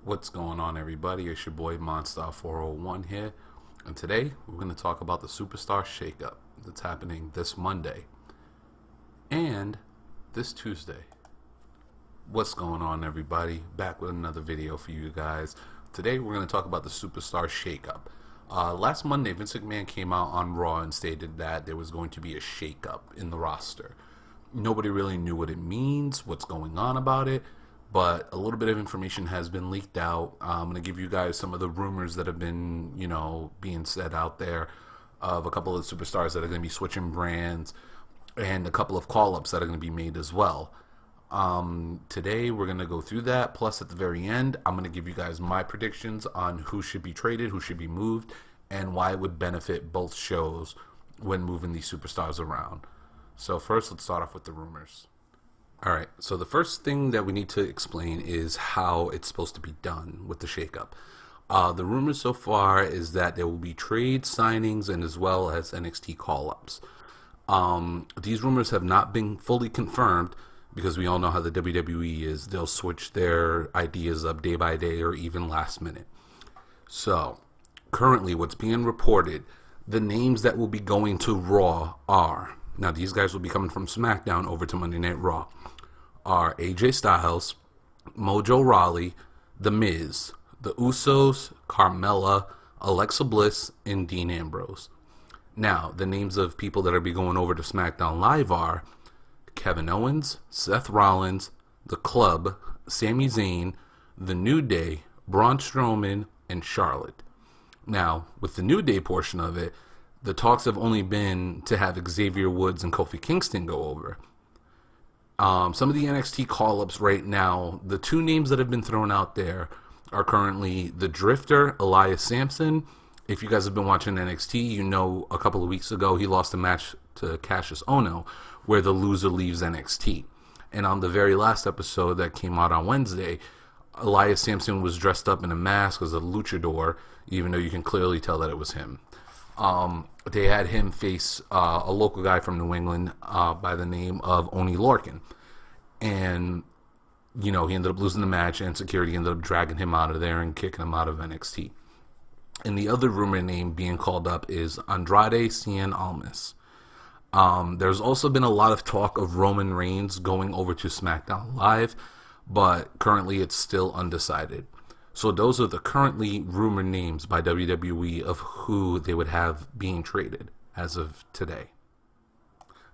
What's going on, everybody? It's your boy Monstar401 here, and today we're going to talk about the Superstar Shakeup that's happening this Monday and this Tuesday. What's going on, everybody? Back with another video for you guys. Today we're going to talk about the Superstar Shakeup. Last Monday, Vince McMahon came out on Raw and stated that there was going to be a shakeup in the roster. Nobody really knew what it means, what's going on about it, but a little bit of information has been leaked out. I'm going to give you guys some of the rumors that have been, being said out there of a couple of superstars that are going to be switching brands and a couple of call-ups that are going to be made as well. Today we're going to go through that, plus at the very end I'm going to give you guys my predictions on who should be traded, who should be moved, and why it would benefit both shows when moving these superstars around. So first, let's start off with the rumors. Alright, so the first thing that we need to explain is how it's supposed to be done with the shakeup. The rumors so far is that there will be trade signings and as well as NXT call-ups. These rumors have not been fully confirmed because we all know how the WWE is. They'll switch their ideas up day by day or even last minute. So, currently what's being reported, the names that will be going to Raw are, now these guys will be coming from Smackdown over to Monday Night Raw, are AJ Styles, Mojo Rawley, The Miz, The Usos, Carmella, Alexa Bliss, and Dean Ambrose. Now, the names of people that will be going over to SmackDown Live are Kevin Owens, Seth Rollins, The Club, Sami Zayn, The New Day, Braun Strowman, and Charlotte. Now, with the New Day portion of it, the talks have only been to have Xavier Woods and Kofi Kingston go over. Some of the NXT call-ups right now, the two names that have been thrown out there are currently the Drifter, Elias Sampson. If you guys have been watching NXT, you know a couple of weeks ago he lost a match to Cassius Ohno where the loser leaves NXT. And on the very last episode that came out on Wednesday, Elias Sampson was dressed up in a mask as a luchador, even though you can clearly tell that it was him. They had him face a local guy from New England by the name of Oni Lorcan. And, he ended up losing the match, and security ended up dragging him out of there and kicking him out of NXT. And the other rumor name being called up is Andrade Cien Almas. There's also been a lot of talk of Roman Reigns going over to SmackDown Live, but currently it's still undecided. So those are the currently rumored names by WWE of who they would have being traded as of today.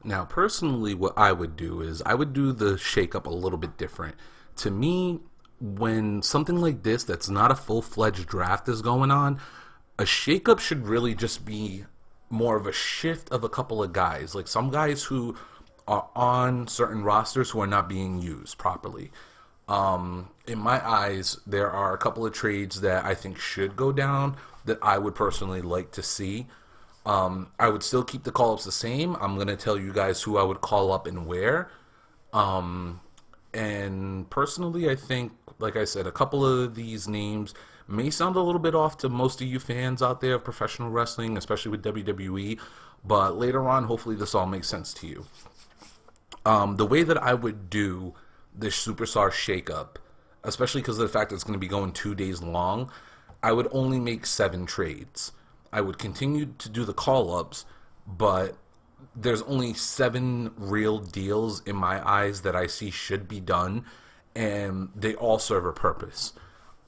Now, personally, what I would do is I would do the shakeup a little bit different. To me, when something like this that's not a full-fledged draft is going on, a shakeup should really just be more of a shift of a couple of guys. Like some guys who are on certain rosters who are not being used properly. In my eyes, there are a couple of trades that I think should go down that I would personally like to see. I would still keep the call-ups the same. I'm going to tell you guys who I would call up and where. And personally, I think, like I said, a couple of these names may sound a little bit off to most of you fans out there of professional wrestling, especially with WWE, but later on, hopefully this all makes sense to you. The way that I would do this Superstar shakeup, especially because of the fact that it's going to be going 2 days long, I would only make 7 trades. I would continue to do the call-ups, but there's only 7 real deals in my eyes that I see should be done, and they all serve a purpose.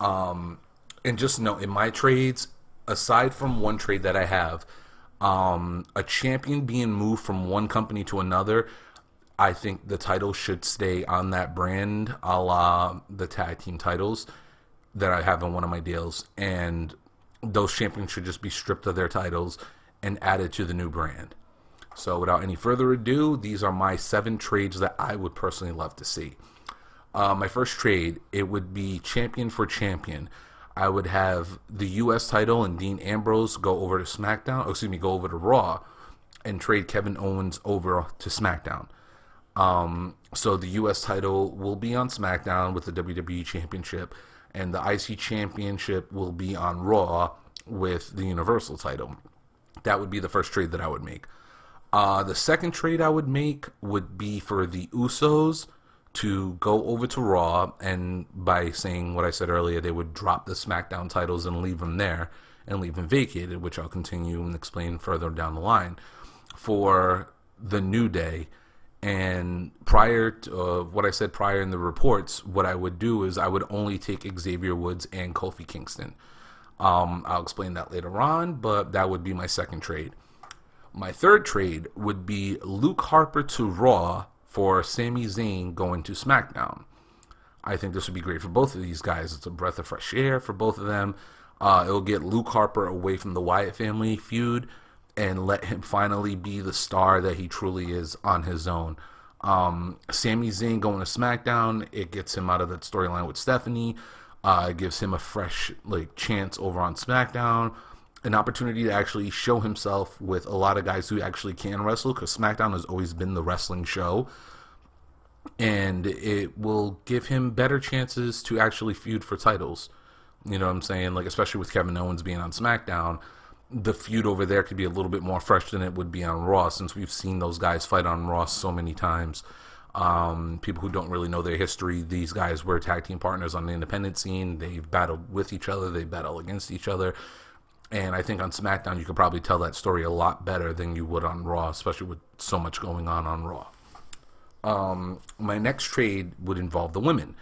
And just know, in my trades, aside from one trade that I have, a champion being moved from one company to another, I think the title should stay on that brand, a la the tag team titles that I have in one of my deals. And those champions should just be stripped of their titles and added to the new brand. So without any further ado, these are my 7 trades that I would personally love to see. My first trade, it would be champion for champion. I would have the U.S. title and Dean Ambrose go over to SmackDown, go over to Raw, and trade Kevin Owens over to SmackDown. So the U.S. title will be on SmackDown with the WWE Championship, and the IC Championship will be on Raw with the Universal title. That would be the first trade that I would make. The second trade I would make would be for the Usos to go over to Raw, and by saying what I said earlier, they would drop the SmackDown titles and leave them there and leave them vacated, which I'll continue and explain further down the line, for the New Day. And prior to what I said prior in the reports, what I would do is I would only take Xavier Woods and Kofi Kingston. I'll explain that later on, but that would be my second trade. My third trade would be Luke Harper to Raw for Sami Zayn going to SmackDown. I think this would be great for both of these guys. It's a breath of fresh air for both of them. It'll get Luke Harper away from the Wyatt family feud and let him finally be the star that he truly is on his own. Sami Zayn going to SmackDown, it gets him out of that storyline with Stephanie. It gives him a fresh chance over on SmackDown, an opportunity to actually show himself with a lot of guys who actually can wrestle, because SmackDown has always been the wrestling show, and it will give him better chances to actually feud for titles. You know what I'm saying? Especially with Kevin Owens being on SmackDown, the feud over there could be a little bit more fresh than it would be on Raw, since we've seen those guys fight on Raw so many times. People who don't really know their history, these guys were tag team partners on the independent scene. They've battled with each other, they battle against each other. And I think on SmackDown, you could probably tell that story a lot better than you would on Raw, especially with so much going on Raw. My next trade would involve the women.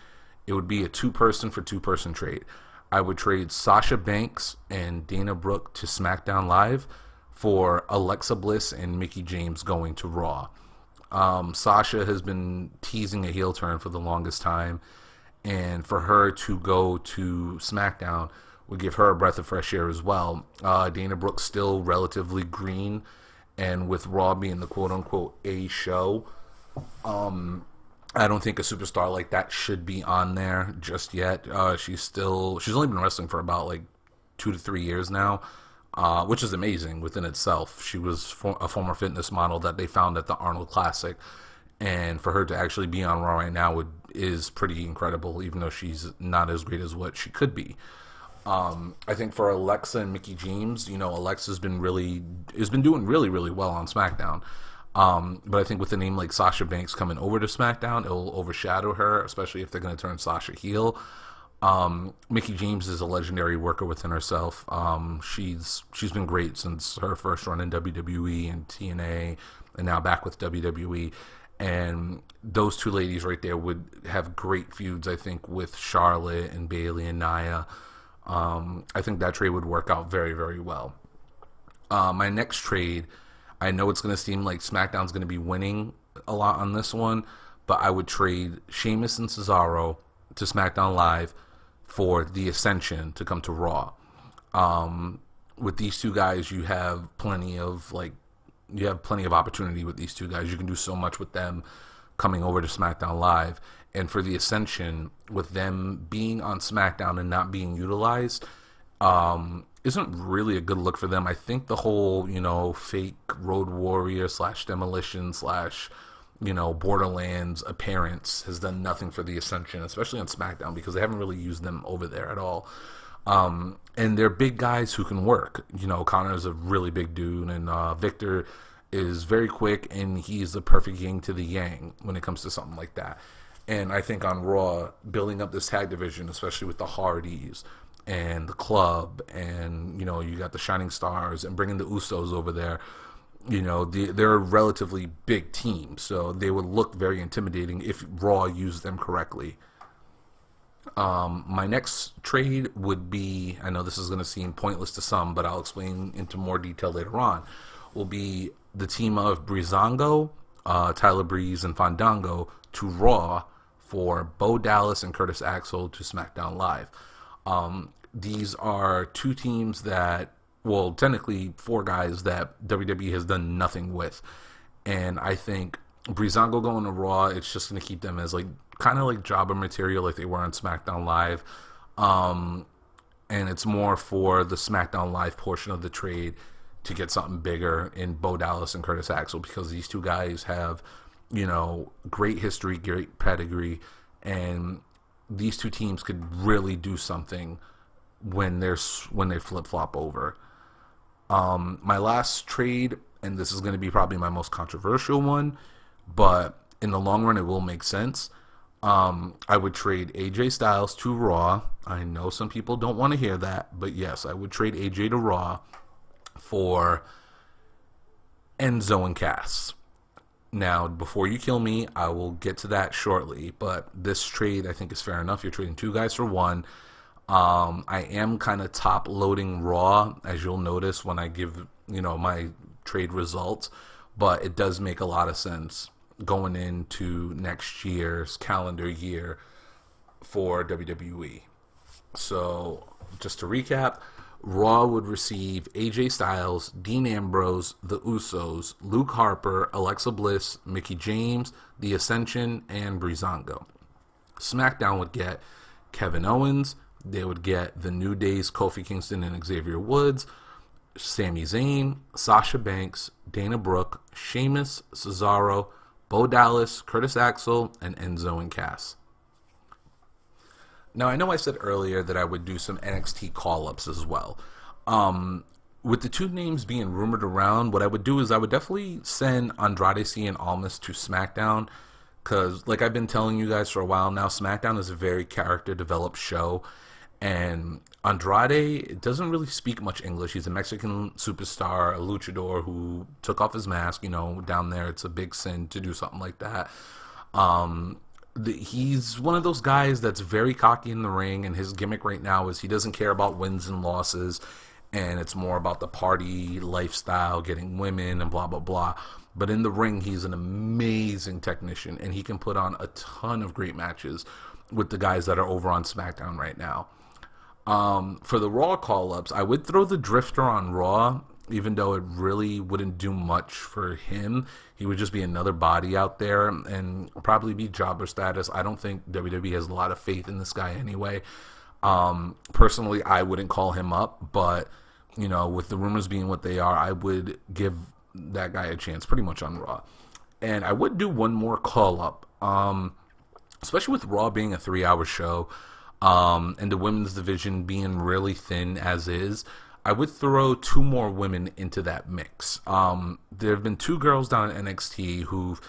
It would be a two-person for two-person trade. I would trade Sasha Banks and Dana Brooke to SmackDown Live for Alexa Bliss and Mickie James going to Raw. Sasha has been teasing a heel turn for the longest time, and for her to go to SmackDown would give her a breath of fresh air as well. Dana Brooke's still relatively green, and with Raw being the quote-unquote A show, I don't think a superstar like that should be on there just yet. She's only been wrestling for about 2 to 3 years now, which is amazing within itself. She was a former fitness model that they found at the Arnold Classic, and for her to actually be on Raw right now is pretty incredible, even though she's not as great as what she could be. I think for Alexa and Mickie James, Alexa's been doing really, really well on SmackDown. But I think with a name like Sasha Banks coming over to SmackDown, it'll overshadow her, especially if they're going to turn Sasha heel. Mickie James is a legendary worker within herself. She's been great since her first run in WWE and TNA, and now back with WWE. And those two ladies right there would have great feuds, I think, with Charlotte and Bayley and Nia. I think that trade would work out very, very well. My next trade, I know it's going to seem like SmackDown's going to be winning a lot on this one, but I would trade Sheamus and Cesaro to SmackDown Live for the Ascension to come to Raw. With these two guys, you have plenty of opportunity with these two guys. You can do so much with them coming over to SmackDown Live. And for the Ascension, with them being on SmackDown and not being utilized, isn't really a good look for them. I think the whole, fake Road Warrior / Demolition / Borderlands appearance has done nothing for the Ascension, especially on SmackDown, because they haven't really used them over there at all. And they're big guys who can work. Connor's a really big dude, and Victor is very quick, and he's the perfect yin to the yang when it comes to something like that. And I think on Raw, building up this tag division, especially with the Hardys and the Club, and you got the Shining Stars, and bringing the Usos over there, they're a relatively big team, so they would look very intimidating if Raw used them correctly. My next trade would be, I know this is going to seem pointless to some, but I'll explain into more detail later on, will be the team of Breezango, Tyler Breeze, and Fandango to Raw for Bo Dallas and Curtis Axel to SmackDown Live. These are two teams that, well, technically 4 guys that WWE has done nothing with. And I think Breezango going to Raw, it's just going to keep them as kind of like jobber material like they were on SmackDown Live. And it's more for the SmackDown Live portion of the trade to get something bigger in Bo Dallas and Curtis Axel, because these two guys have, great history, great pedigree, and these two teams could really do something when they flip-flop over. My last trade, and this is going to be probably my most controversial one, but in the long run it will make sense. I would trade AJ Styles to Raw. I know some people don't want to hear that, but yes, I would trade AJ to Raw for Enzo and Cass. Now, before you kill me, I will get to that shortly, but this trade I think is fair enough. You're trading two guys for one. I am kind of top loading Raw, as you'll notice when I give, my trade results, but it does make a lot of sense going into next year's calendar year for WWE. So, just to recap, Raw would receive AJ Styles, Dean Ambrose, The Usos, Luke Harper, Alexa Bliss, Mickie James, The Ascension, and Breezango. SmackDown would get Kevin Owens. They would get The New Day's Kofi Kingston and Xavier Woods, Sami Zayn, Sasha Banks, Dana Brooke, Sheamus, Cesaro, Bo Dallas, Curtis Axel, and Enzo and Cass. Now, I know I said earlier that I would do some NXT call-ups as well. With the two names being rumored around, what I would do is I would definitely send Andrade Cien Almas to SmackDown, because like I've been telling you guys for a while now, SmackDown is a very character-developed show, and Andrade doesn't really speak much English. He's a Mexican superstar, a luchador who took off his mask. Down there it's a big sin to do something like that. He's one of those guys that's very cocky in the ring, and his gimmick right now is he doesn't care about wins and losses, and it's more about the party lifestyle, getting women, and blah, blah, blah. But in the ring, he's an amazing technician, and he can put on a ton of great matches with the guys that are over on SmackDown right now. For the Raw call-ups, I would throw the Drifter on Raw, even though it really wouldn't do much for him. He would just be another body out there and probably be jobber status. I don't think WWE has a lot of faith in this guy anyway. Personally, I wouldn't call him up, but, with the rumors being what they are, I would give that guy a chance pretty much on Raw. And I would do one more call-up, especially with Raw being a 3-hour show, and the women's division being really thin as is. I would throw two more women into that mix. There have been two girls down at NXT who've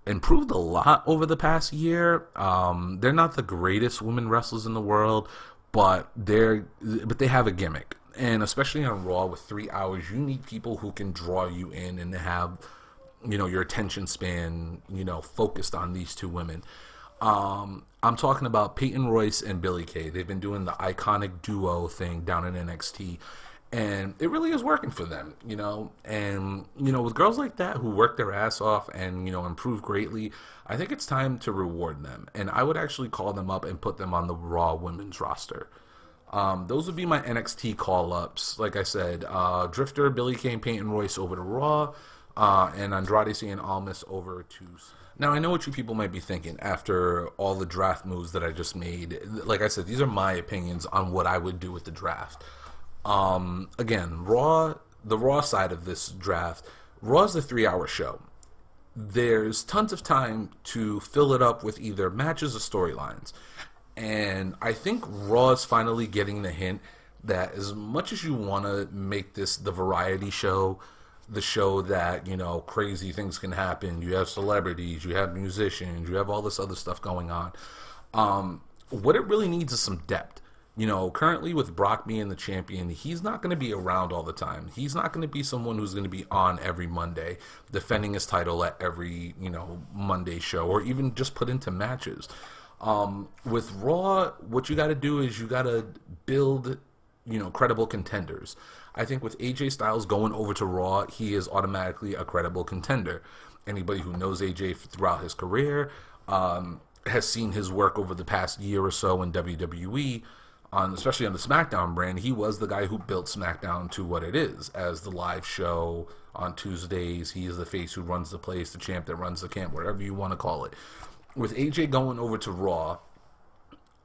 improved a lot over the past year. They're not the greatest women wrestlers in the world, but they have a gimmick. And especially on Raw with 3 hours, you need people who can draw you in and have, your attention span, focused on these two women. I'm talking about Peyton Royce and Billie Kay. They've been doing the iconic duo thing down in NXT. And it really is working for them, and, with girls like that who work their ass off and, improve greatly, I think it's time to reward them. And I would actually call them up and put them on the Raw women's roster. Those would be my NXT call-ups. Like I said, Drifter, Billie Kay, and Peyton Royce over to Raw, and Andrade Cien Almas over to... Now, I know what you people might be thinking after all the draft moves that I just made. Like I said, these are my opinions on what I would do with the draft. Again, the Raw side of this draft, Raw's a 3-hour show. There's tons of time to fill it up with either matches or storylines. And I think Raw's finally getting the hint that as much as you want to make this the variety show, the show that, crazy things can happen, you have celebrities, you have musicians, you have all this other stuff going on, what it really needs is some depth. Currently with Brock being the champion, he's not going to be around all the time. He's not going to be someone who's going to be on every Monday, defending his title at every, Monday show, or even just put into matches. With Raw, what you got to do is you got to build, credible contenders. I think with AJ Styles going over to Raw, he is automatically a credible contender. Anybody who knows AJ throughout his career, has seen his work over the past year or so in WWE, especially on the SmackDown brand. He was the guy who built SmackDown to what it is as the live show on Tuesdays. He is the face who runs the place, the champ that runs the camp, whatever you want to call it. With AJ going over to Raw,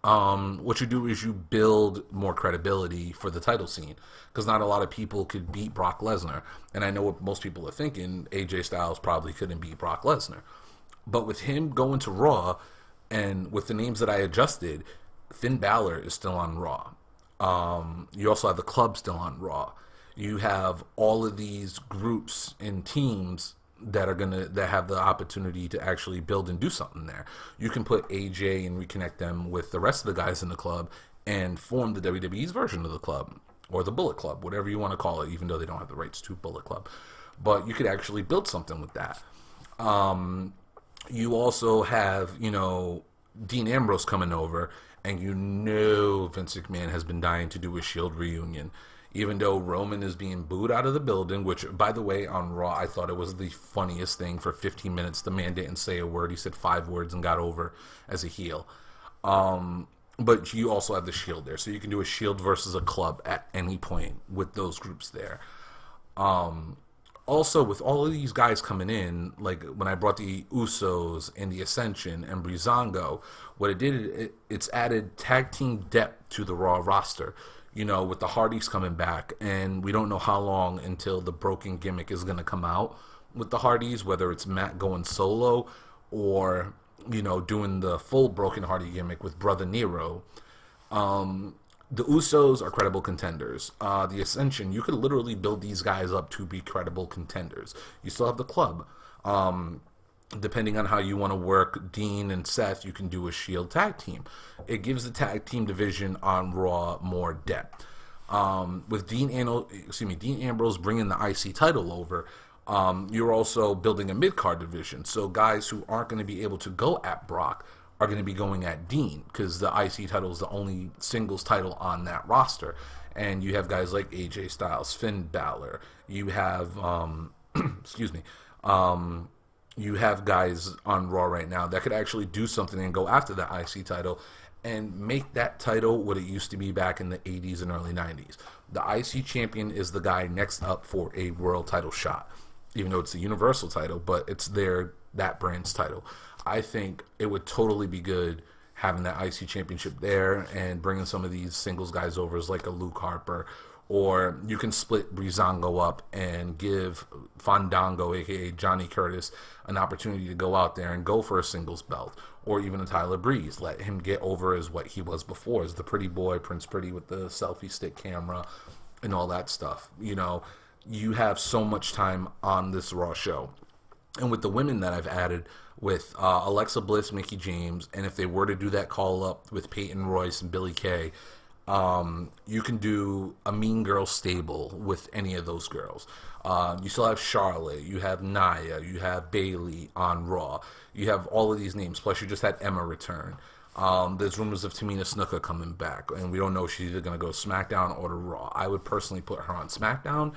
what you do is you build more credibility for the title scene, because not a lot of people could beat Brock Lesnar. And I know what most people are thinking, AJ Styles probably couldn't beat Brock Lesnar. But with him going to Raw, and with the names that I adjusted, Finn Balor is still on Raw. You also have the club still on Raw. You have all of these groups and teams that have the opportunity to actually build and do something there. You can put AJ and reconnect them with the rest of the guys in the club and form the WWE's version of the club, or the Bullet Club, whatever you want to call it, even though they don't have the rights to Bullet Club. But you could actually build something with that. You also have, Dean Ambrose coming over, and Vince McMahon has been dying to do a Shield reunion. Even though Roman is being booed out of the building, which, by the way, on Raw, I thought it was the funniest thing. For 15 minutes, the man didn't say a word. He said 5 words and got over as a heel. But you also have the Shield there, so you can do a Shield versus a club at any point with those groups there. Also, with all of these guys coming in, like when I brought the Usos and the Ascension and Breezango, what it did, it's added tag team depth to the Raw roster. With the Hardys coming back, and we don't know how long until the broken gimmick is going to come out with the Hardys, whether it's Matt going solo or, doing the full broken Hardy gimmick with Brother Nero. The Usos are credible contenders. The Ascension, you could literally build these guys up to be credible contenders. You still have the club. Depending on how you want to work Dean and Seth, you can do a Shield tag team. It gives the tag team division on Raw more depth. With Dean Ambrose bringing the IC title over, you're also building a mid-card division. So guys who aren't going to be able to go at Brock are going to be going at Dean, because the IC title is the only singles title on that roster. And you have guys like AJ Styles, Finn Balor. You have, you have guys on Raw right now that could actually do something and go after the IC title and make that title what it used to be back in the 80s and early 90s. The IC champion is the guy next up for a world title shot, even though it's the Universal title, but it's that brand's title. I think it would totally be good having that IC championship there and bringing some of these singles guys over as like a Luke Harper. Or you can split Breezango up and give Fandango, a.k.a. Johnny Curtis, an opportunity to go out there and go for a singles belt. Or even a Tyler Breeze. Let him get over as what he was before, as the pretty boy, Prince Pretty with the selfie stick camera and all that stuff. You have so much time on this Raw show. And with the women that I've added, with Alexa Bliss, Mickie James, and if they were to do that call-up with Peyton Royce and Billie Kay, you can do a Mean Girl stable with any of those girls. You still have Charlotte, you have Nia, you have Bayley on Raw. You have all of these names, plus you just had Emma return. There's rumors of Tamina Snuka coming back, and we don't know if she's either going to go SmackDown or to Raw. I would personally put her on SmackDown.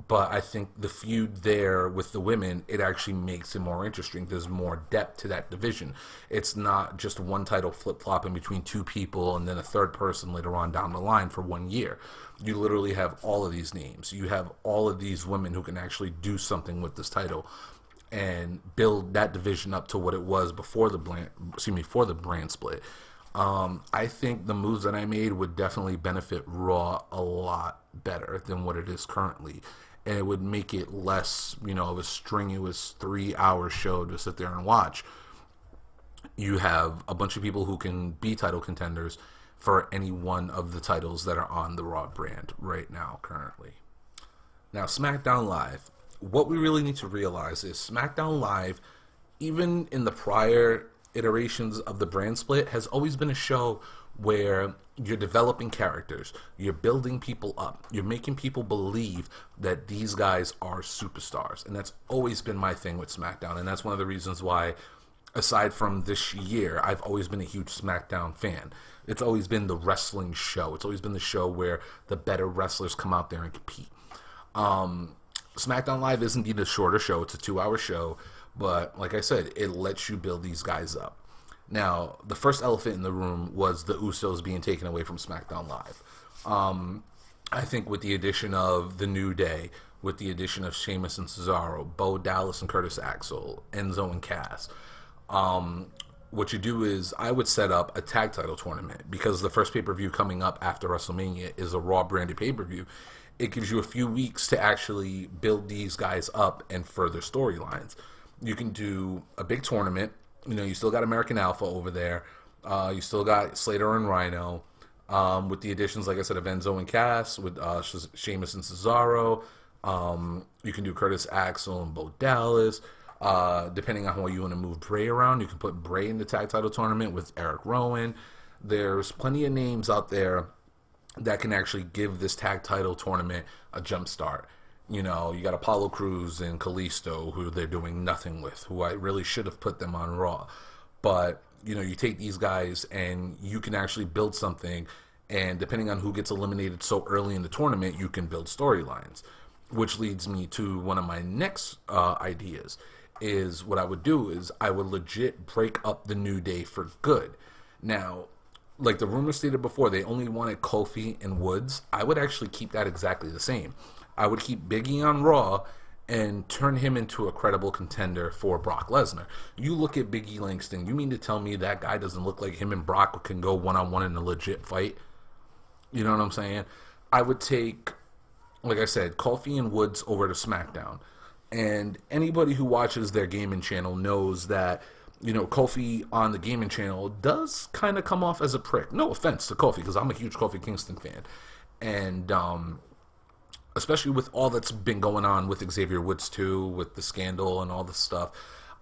But I think the feud there with the women, it actually makes it more interesting. There's more depth to that division. It's not just one title flip-flopping between two people and then a third person later on down the line for 1 year. You literally have all of these names. You have all of these women who can actually do something with this title and build that division up to what it was before the brand split. I think the moves that I made would definitely benefit Raw a lot better than what it is currently. And it would make it less, of a strenuous 3-hour show to sit there and watch. You have a bunch of people who can be title contenders for any one of the titles that are on the Raw brand right now, currently. Now, SmackDown Live. What we really need to realize is SmackDown Live, even in the prior iterations of the brand split, has always been a show where you're developing characters, you're building people up, you're making people believe that these guys are superstars. And that's always been my thing with SmackDown, and that's one of the reasons why, aside from this year, I've always been a huge SmackDown fan. It's always been the wrestling show. It's always been the show where the better wrestlers come out there and compete. SmackDown Live is indeed a shorter show. It's a 2-hour show, but like I said, it lets you build these guys up. Now, the first elephant in the room was the Usos being taken away from SmackDown Live. I think with the addition of The New Day, with the addition of Sheamus and Cesaro, Bo Dallas and Curtis Axel, Enzo and Cass, what you do is I would set up a tag title tournament, because the first pay-per-view coming up after WrestleMania is a Raw branded pay-per-view. It gives you a few weeks to actually build these guys up and further storylines. You can do a big tournament. You still got American Alpha over there. You still got Slater and Rhino. With the additions, like I said, of Enzo and Cass, with Sheamus and Cesaro, You can do Curtis Axel and Bo Dallas. Depending on how you want to move Bray around, you can put Bray in the tag title tournament with Eric Rowan. There's plenty of names out there that can actually give this tag title tournament a jump start. You know, you got Apollo Crews and Kalisto, who they're doing nothing with, who I really should have put them on Raw. But, you know, you take these guys and you can actually build something, and depending on who gets eliminated so early in the tournament, you can build storylines. Which leads me to one of my next ideas, is what I would do is I would legit break up the New Day for good. Now, like the rumor stated before, they only wanted Kofi and Woods. I would actually keep that exactly the same. I would keep Biggie on Raw and turn him into a credible contender for Brock Lesnar. You look at Biggie Langston, you mean to tell me that guy doesn't look like him and Brock can go one-on-one in a legit fight? You know what I'm saying? I would take, like I said, Kofi and Woods over to Smackdown. And anybody who watches their gaming channel knows that, you know, Kofi on the gaming channel does kind of come off as a prick. No offense to Kofi, because I'm a huge Kofi Kingston fan. And especially with all that's been going on with Xavier Woods too, with the scandal and all this stuff,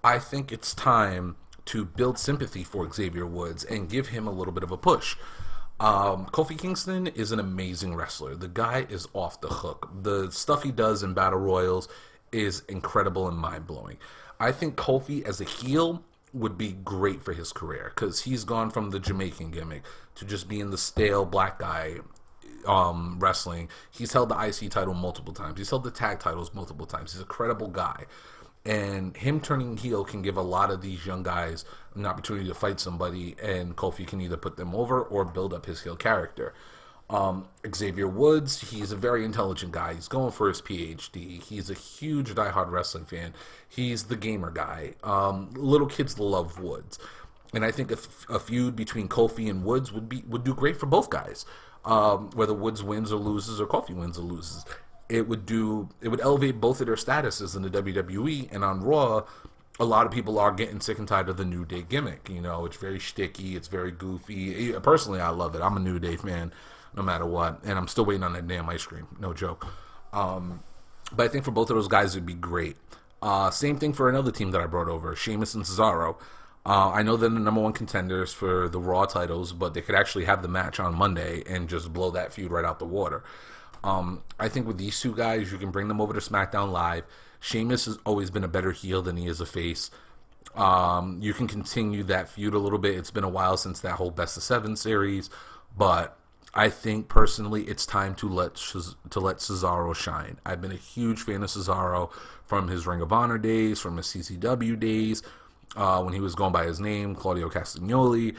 I think it's time to build sympathy for Xavier Woods and give him a little bit of a push. Kofi Kingston is an amazing wrestler. The guy is off the hook. The stuff he does in Battle Royals is incredible and mind-blowing. I think Kofi as a heel would be great for his career, because he's gone from the Jamaican gimmick to just being the stale black guy wrestling. He's held the IC title multiple times. He's held the tag titles multiple times. He's a credible guy. And him turning heel can give a lot of these young guys an opportunity to fight somebody, and Kofi can either put them over or build up his heel character. Xavier Woods, he's a very intelligent guy. He's going for his PhD. He's a huge diehard wrestling fan. He's the gamer guy. Little kids love Woods. And I think a feud between Kofi and Woods would do great for both guys. Whether Woods wins or loses, or Kofi wins or loses, it would elevate both of their statuses in the WWE. And on Raw, a lot of people are getting sick and tired of the New Day gimmick. You know, it's very shticky, it's very goofy. Personally, I love it. I'm a New Day fan, no matter what, and I'm still waiting on that damn ice cream. No joke. But I think for both of those guys, it'd be great. Same thing for another team that I brought over, Sheamus and Cesaro. I know they're the number one contenders for the Raw titles, but they could actually have the match on Monday and just blow that feud right out the water. I think with these two guys, you can bring them over to SmackDown Live. Sheamus has always been a better heel than he is a face. You can continue that feud a little bit. It's been a while since that whole Best of 7 series, but I think personally it's time to let Cesaro shine. I've been a huge fan of Cesaro from his Ring of Honor days, from his CCW days, when he was going by his name, Claudio Castagnoli.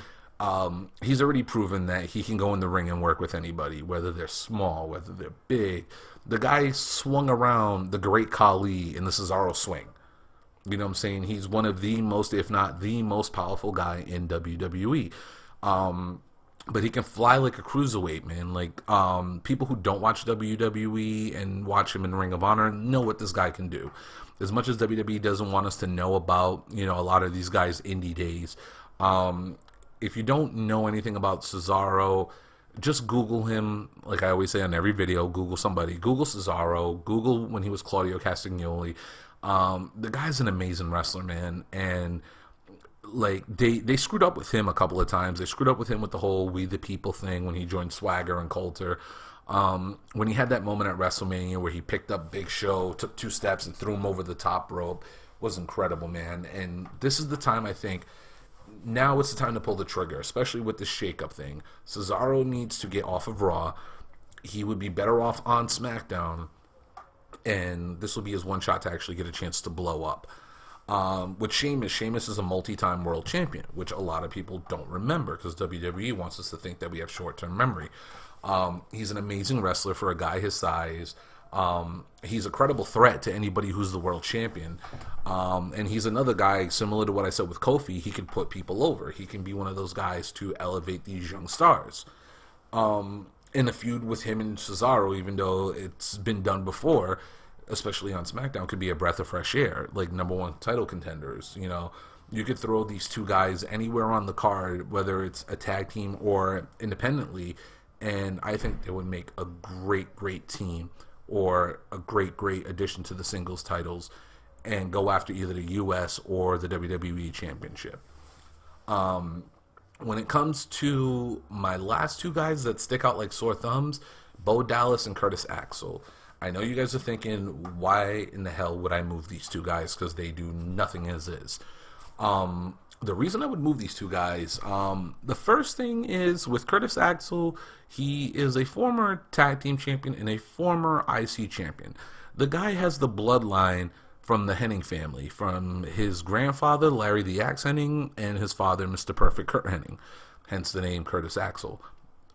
He's already proven that he can go in the ring and work with anybody, whether they're small, whether they're big. The guy swung around the Great Khali in the Cesaro swing. You know what I'm saying? He's one of the most, if not the most powerful guy in WWE. But he can fly like a cruiserweight, man. Like, people who don't watch WWE and watch him in Ring of Honor know what this guy can do. As much as WWE doesn't want us to know about, you know, a lot of these guys' indie days, if you don't know anything about Cesaro, just Google him. Like I always say on every video, Google somebody. Google Cesaro. Google when he was Claudio Castagnoli. The guy's an amazing wrestler, man. And like they screwed up with him a couple of times. They screwed up with him with the whole We the People thing when he joined Swagger and Coulter. When he had that moment at WrestleMania where he picked up Big Show, took 2 steps and threw him over the top rope, was incredible, man. And this is the time, I think, now it's the time to pull the trigger, especially with this shakeup thing. Cesaro needs to get off of Raw. He would be better off on SmackDown, and this will be his one shot to actually get a chance to blow up. With Sheamus is a multi-time world champion, which a lot of people don't remember because WWE wants us to think that we have short-term memory. He's an amazing wrestler for a guy his size. He's a credible threat to anybody who's the world champion. And he's another guy, similar to what I said with Kofi, he can put people over. He can be one of those guys to elevate these young stars. In a feud with him and Cesaro, even though it's been done before, especially on SmackDown, could be a breath of fresh air, like number one title contenders. You know, you could throw these two guys anywhere on the card, whether it's a tag team or independently, and I think they would make a great, great team or a great addition to the singles titles and go after either the US or the WWE Championship. When it comes to my last two guys that stick out like sore thumbs, Bo Dallas and Curtis Axel. I know you guys are thinking, why in the hell would I move these two guys? Because they do nothing as is. The reason I would move these two guys, the first thing is with Curtis Axel, he is a former tag team champion and a former IC champion. The guy has the bloodline from the Hennig family, from his grandfather, Larry the Axe Hennig, and his father, Mr. Perfect Kurt Hennig, hence the name Curtis Axel.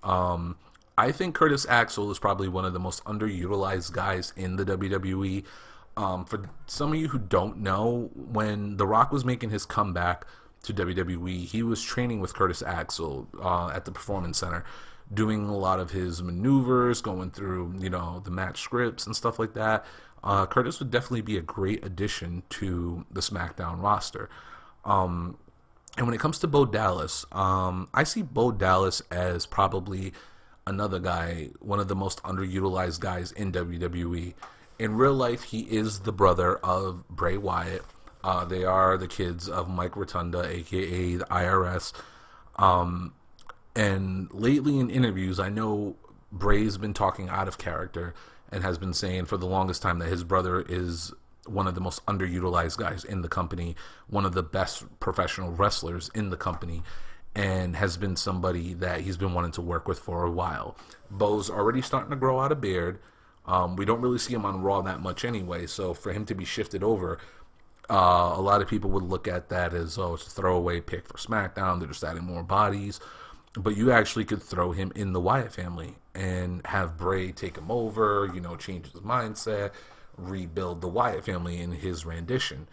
I think Curtis Axel is probably one of the most underutilized guys in the WWE. For some of you who don't know, when The Rock was making his comeback to WWE, he was training with Curtis Axel at the Performance Center, doing a lot of his maneuvers, going through, the match scripts and stuff like that. Curtis would definitely be a great addition to the Smackdown roster. And when it comes to Bo Dallas, I see Bo Dallas as probably another guy, one of the most underutilized guys in WWE. In real life, he is the brother of Bray Wyatt. They are the kids of Mike Rotunda, a.k.a. the IRS. And lately in interviews, I know Bray's been talking out of character and has been saying for the longest time that his brother is one of the most underutilized guys in the company, one of the best professional wrestlers in the company, and has been somebody that he's been wanting to work with for a while. Bo's already starting to grow out a beard. We don't really see him on Raw that much anyway, so for him to be shifted over, a lot of people would look at that as, it's a throwaway pick for SmackDown, they're just adding more bodies. But you actually could throw him in the Wyatt family and have Bray take him over, change his mindset, rebuild the Wyatt family in his rendition.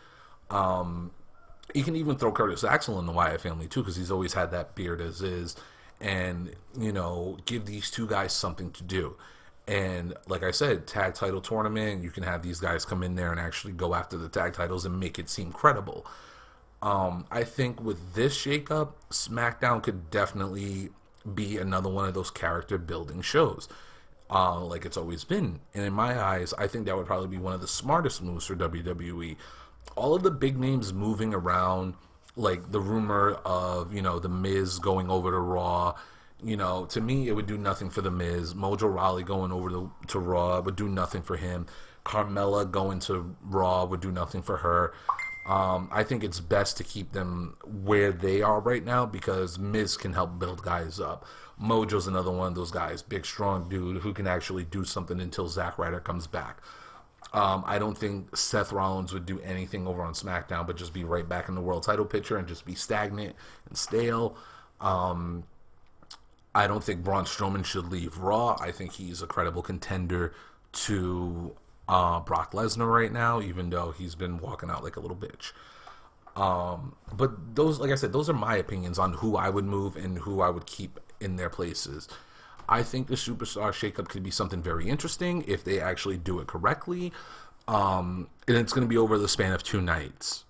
You can even throw Curtis Axel in the Wyatt family too, because he's always had that beard as is, and give these two guys something to do. And like I said, tag title tournament, you can have these guys come in there and actually go after the tag titles and make it seem credible. I think with this shakeup, SmackDown could definitely be another one of those character building shows, like it's always been. And in my eyes, I think that would probably be one of the smartest moves for WWE. All of the big names moving around, like the rumor of, The Miz going over to Raw, to me, it would do nothing for The Miz. Mojo Rawley going over to Raw would do nothing for him. Carmella going to Raw would do nothing for her. I think it's best to keep them where they are right now because Miz can help build guys up. Mojo's another one of those guys, big, strong dude who can actually do something until Zack Ryder comes back. I don't think Seth Rollins would do anything over on SmackDown but just be right back in the world title picture and just be stagnant and stale. I don't think Braun Strowman should leave Raw. I think he's a credible contender to Brock Lesnar right now, even though he's been walking out like a little bitch. But those, like I said, those are my opinions on who I would move and who I would keep in their places. I think the Superstar shakeup could be something very interesting if they actually do it correctly. And it's going to be over the span of 2 nights.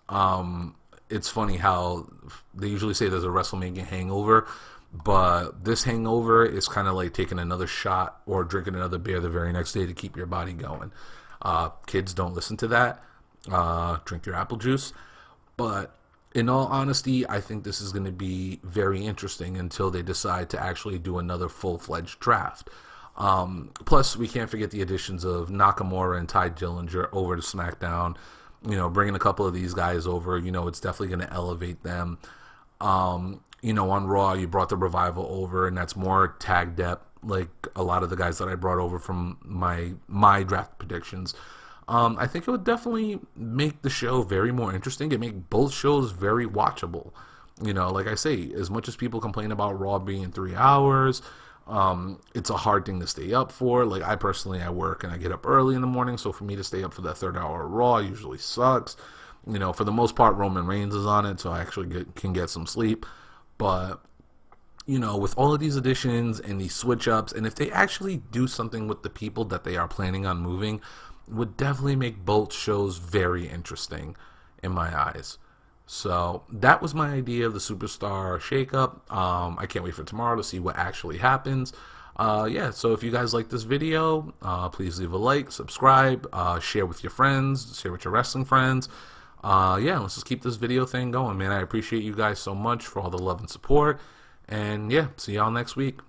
It's funny how they usually say there's a WrestleMania hangover, but this hangover is kind of like taking another shot or drinking another beer the very next day to keep your body going. Kids, don't listen to that. Drink your apple juice. But in all honesty, I think this is going to be very interesting until they decide to actually do another full-fledged draft. Plus, we can't forget the additions of Nakamura and Ty Dillinger over to SmackDown. Bringing a couple of these guys over, it's definitely going to elevate them. On Raw, you brought the Revival over, and that's more tag depth, like a lot of the guys that I brought over from my draft predictions. I think it would definitely make the show very more interesting. It make both shows very watchable. Like I say, as much as people complain about Raw being 3 hours, it's a hard thing to stay up for. Like I personally, I work and I get up early in the morning, so for me to stay up for that 3rd hour of Raw usually sucks. For the most part, Roman Reigns is on it, so I actually can get some sleep. But with all of these additions and these switch ups, and if they actually do something with the people that they are planning on moving, would definitely make both shows very interesting in my eyes. So that was my idea of the Superstar shakeup. I can't wait for tomorrow to see what actually happens. Yeah, so if you guys like this video, please leave a like, subscribe, share with your friends, share with your wrestling friends. Yeah, let's just keep this video thing going, man. I appreciate you guys so much for all the love and support. And yeah, see y'all next week.